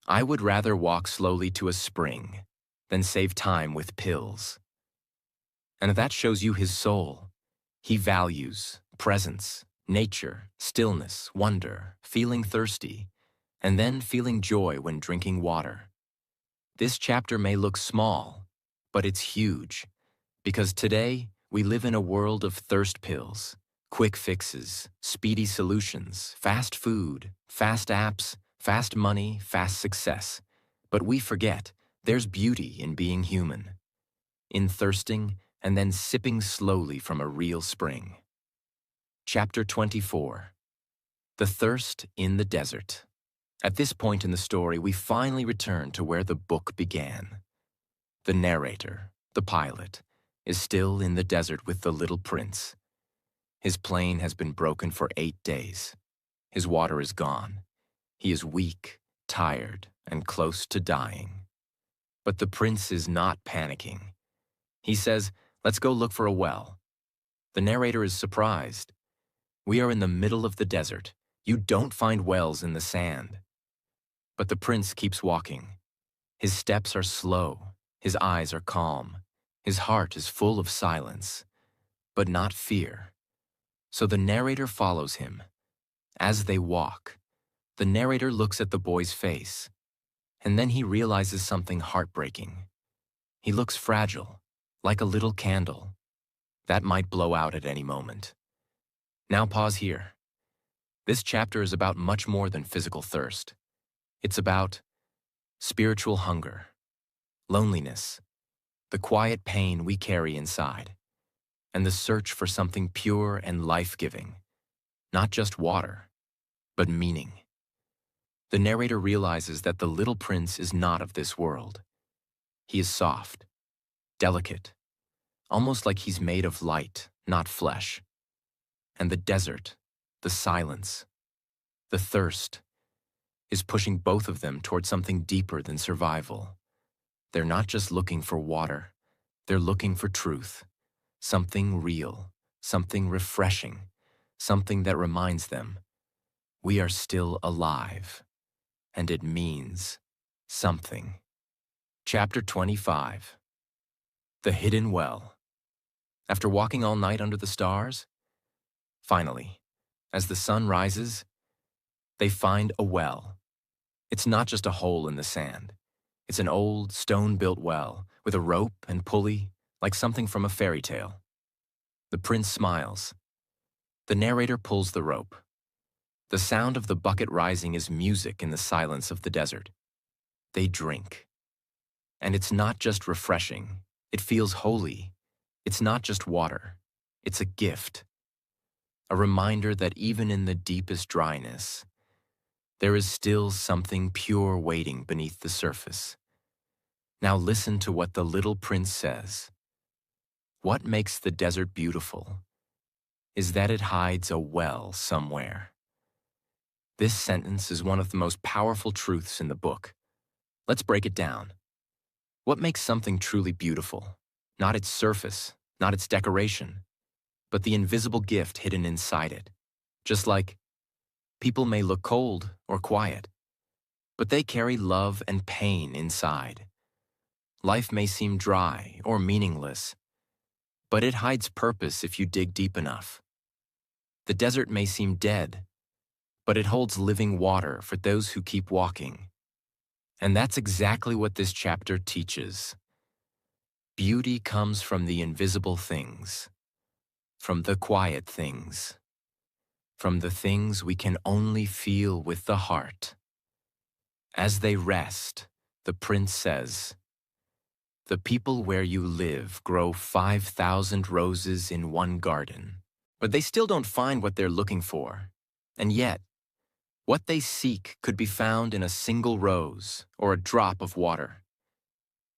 "I would rather walk slowly to a spring than save time with pills." And that shows you his soul. He values presence, nature, stillness, wonder, feeling thirsty, and then feeling joy when drinking water. This chapter may look small, but it's huge, because today we live in a world of thirst pills, quick fixes, speedy solutions, fast food, fast apps, fast money, fast success. But we forget there's beauty in being human, in thirsting and then sipping slowly from a real spring. Chapter 24. The Thirst in the Desert. At this point in the story, we finally return to where the book began. The narrator, the pilot, is still in the desert with the little prince. His plane has been broken for 8 days. His water is gone. He is weak, tired, and close to dying. But the prince is not panicking. He says, "Let's go look for a well." The narrator is surprised. We are in the middle of the desert. You don't find wells in the sand. But the prince keeps walking. His steps are slow. His eyes are calm. His heart is full of silence, but not fear. So the narrator follows him. As they walk, the narrator looks at the boy's face, and then he realizes something heartbreaking. He looks fragile, like a little candle that might blow out at any moment. Now pause here. This chapter is about much more than physical thirst. It's about spiritual hunger, loneliness, the quiet pain we carry inside, and the search for something pure and life-giving, not just water, but meaning. The narrator realizes that the little prince is not of this world. He is soft, delicate, almost like he's made of light, not flesh. And the desert, the silence, the thirst, is pushing both of them toward something deeper than survival. They're not just looking for water, they're looking for truth, something real, something refreshing, something that reminds them we are still alive, and it means something. Chapter 25. The Hidden Well. After walking all night under the stars, finally, as the sun rises, they find a well. It's not just a hole in the sand. It's an old, stone-built well with a rope and pulley, like something from a fairy tale. The prince smiles. The narrator pulls the rope. The sound of the bucket rising is music in the silence of the desert. They drink. And it's not just refreshing. It feels holy. It's not just water. It's a gift. A reminder that even in the deepest dryness, there is still something pure waiting beneath the surface. Now listen to what the little prince says. What makes the desert beautiful is that it hides a well somewhere. This sentence is one of the most powerful truths in the book. Let's break it down. What makes something truly beautiful? Not its surface, not its decoration, but the invisible gift hidden inside it. Just like people may look cold or quiet, but they carry love and pain inside. Life may seem dry or meaningless, but it hides purpose if you dig deep enough. The desert may seem dead, but it holds living water for those who keep walking. And that's exactly what this chapter teaches. Beauty comes from the invisible things, from the quiet things, from the things we can only feel with the heart. As they rest, the prince says, "The people where you live grow 5,000 roses in one garden, but they still don't find what they're looking for. And yet, what they seek could be found in a single rose or a drop of water."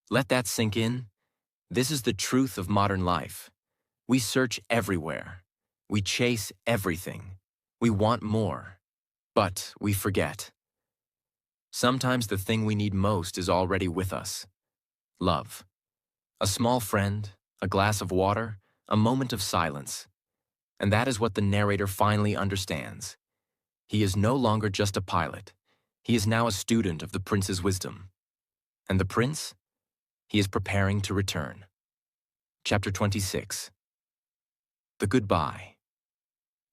Let that sink in. This is the truth of modern life. We search everywhere. We chase everything. We want more. But we forget. Sometimes the thing we need most is already with us. Love. A small friend, a glass of water, a moment of silence. And that is what the narrator finally understands. He is no longer just a pilot. He is now a student of the prince's wisdom. And the prince? He is preparing to return. Chapter 26. The Goodbye.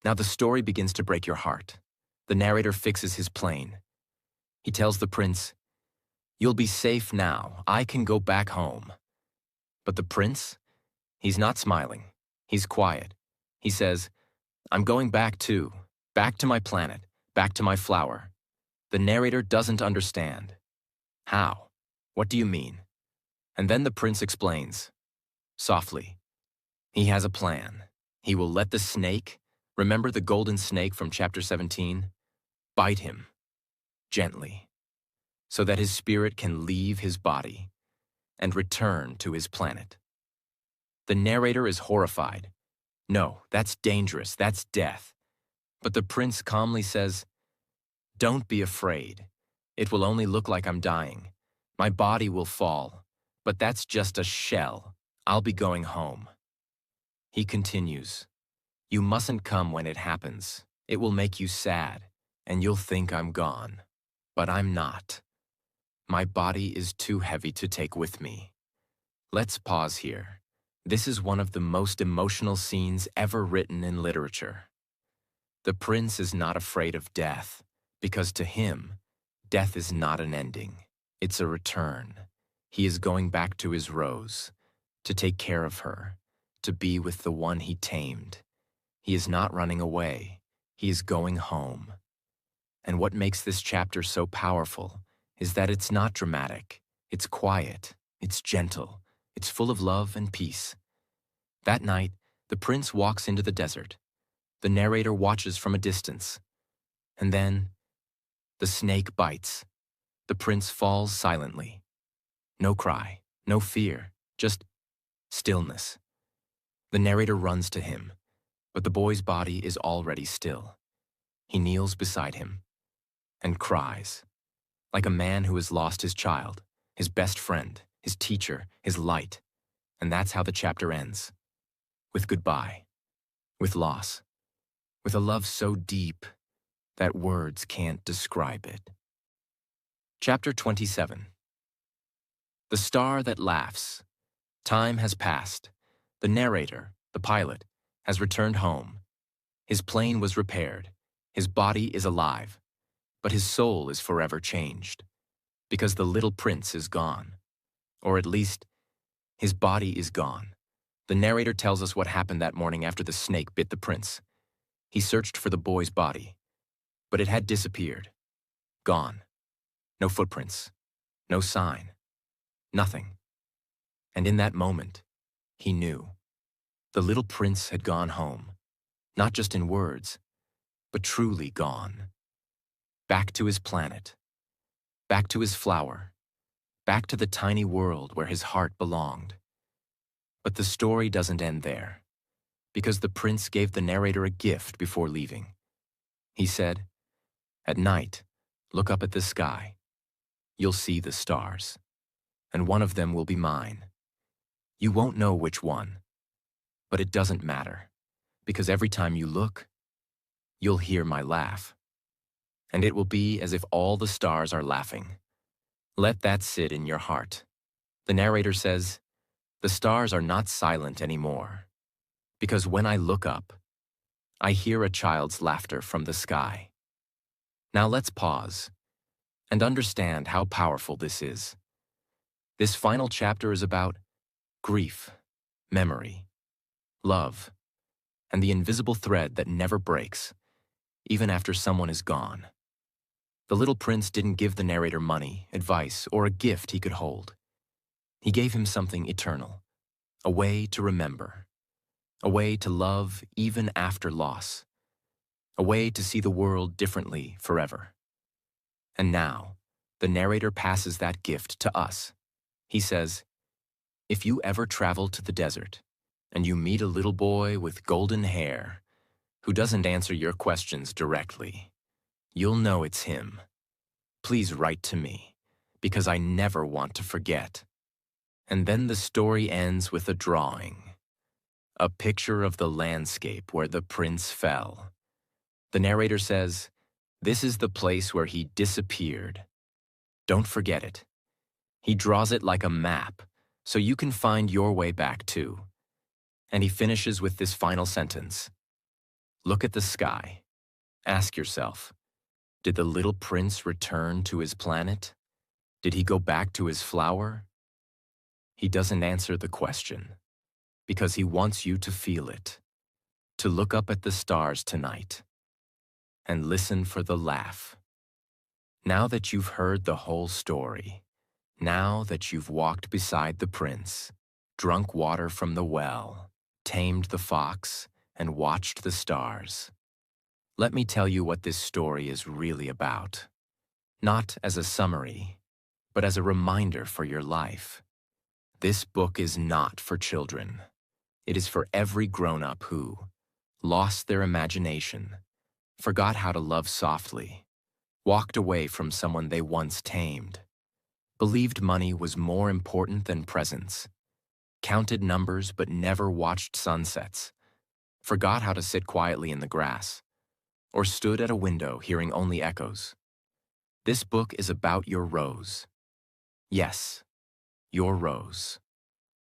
Now the story begins to break your heart. The narrator fixes his plane. He tells the prince, "You'll be safe now. I can go back home." But the prince? He's not smiling. He's quiet. He says, "I'm going back too. Back to my planet. Back to my flower." The narrator doesn't understand. How? What do you mean? And then the prince explains. Softly. He has a plan. He will let the snake, remember the golden snake from chapter 17, bite him, gently, so that his spirit can leave his body and return to his planet. The narrator is horrified. No, that's dangerous, that's death. But the prince calmly says, "Don't be afraid. It will only look like I'm dying. My body will fall, but that's just a shell. I'll be going home." He continues, "You mustn't come when it happens. It will make you sad, and you'll think I'm gone. But I'm not. My body is too heavy to take with me." Let's pause here. This is one of the most emotional scenes ever written in literature. The prince is not afraid of death, because to him, death is not an ending. It's a return. He is going back to his rose, to take care of her, to be with the one he tamed. He is not running away. He is going home. And what makes this chapter so powerful is that it's not dramatic. It's quiet. It's gentle. It's full of love and peace. That night, the prince walks into the desert. The narrator watches from a distance. And then, the snake bites. The prince falls silently. No cry, no fear, just stillness. The narrator runs to him, but the boy's body is already still. He kneels beside him and cries, like a man who has lost his child, his best friend, his teacher, his light. And that's how the chapter ends. With goodbye, with loss, with a love so deep that words can't describe it. Chapter 27. The Star That Laughs. Time has passed. The narrator, the pilot, has returned home. His plane was repaired. His body is alive. But his soul is forever changed. Because the little prince is gone. Or at least, his body is gone. The narrator tells us what happened that morning after the snake bit the prince. He searched for the boy's body, but it had disappeared. Gone. No footprints. No sign. Nothing. And in that moment, he knew. The little prince had gone home. Not just in words, but truly gone. Back to his planet. Back to his flower. Back to the tiny world where his heart belonged. But the story doesn't end there, because the prince gave the narrator a gift before leaving. He said, "At night, look up at the sky. You'll see the stars, and one of them will be mine. You won't know which one, but it doesn't matter, because every time you look, you'll hear my laugh. And it will be as if all the stars are laughing. Let that sit in your heart." The narrator says, "The stars are not silent anymore, because when I look up, I hear a child's laughter from the sky." Now let's pause and understand how powerful this is. This final chapter is about grief, memory, love, and the invisible thread that never breaks, even after someone is gone. The little prince didn't give the narrator money, advice, or a gift he could hold. He gave him something eternal, a way to remember, a way to love even after loss, a way to see the world differently forever. And now, the narrator passes that gift to us. He says, "If you ever travel to the desert, and you meet a little boy with golden hair, who doesn't answer your questions directly. You'll know it's him. Please write to me, because I never want to forget. And then the story ends with a drawing, a picture of the landscape where the prince fell. The narrator says, "This is the place where he disappeared. Don't forget it." He draws it like a map, so you can find your way back too. And he finishes with this final sentence. Look at the sky. Ask yourself, did the little prince return to his planet? Did he go back to his flower? He doesn't answer the question, because he wants you to feel it, to look up at the stars tonight, and listen for the laugh. Now that you've heard the whole story, now that you've walked beside the prince, drunk water from the well, tamed the fox, and watched the stars, let me tell you what this story is really about. Not as a summary, but as a reminder for your life. This book is not for children. It is for every grown-up who lost their imagination, forgot how to love softly, walked away from someone they once tamed, believed money was more important than presents, counted numbers but never watched sunsets, forgot how to sit quietly in the grass, or stood at a window hearing only echoes. This book is about your rose. Yes, your rose.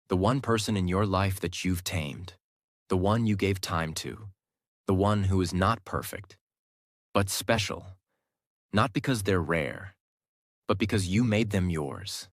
The one person in your life that you've tamed, the one you gave time to, the one who is not perfect, but special, not because they're rare, but because you made them yours.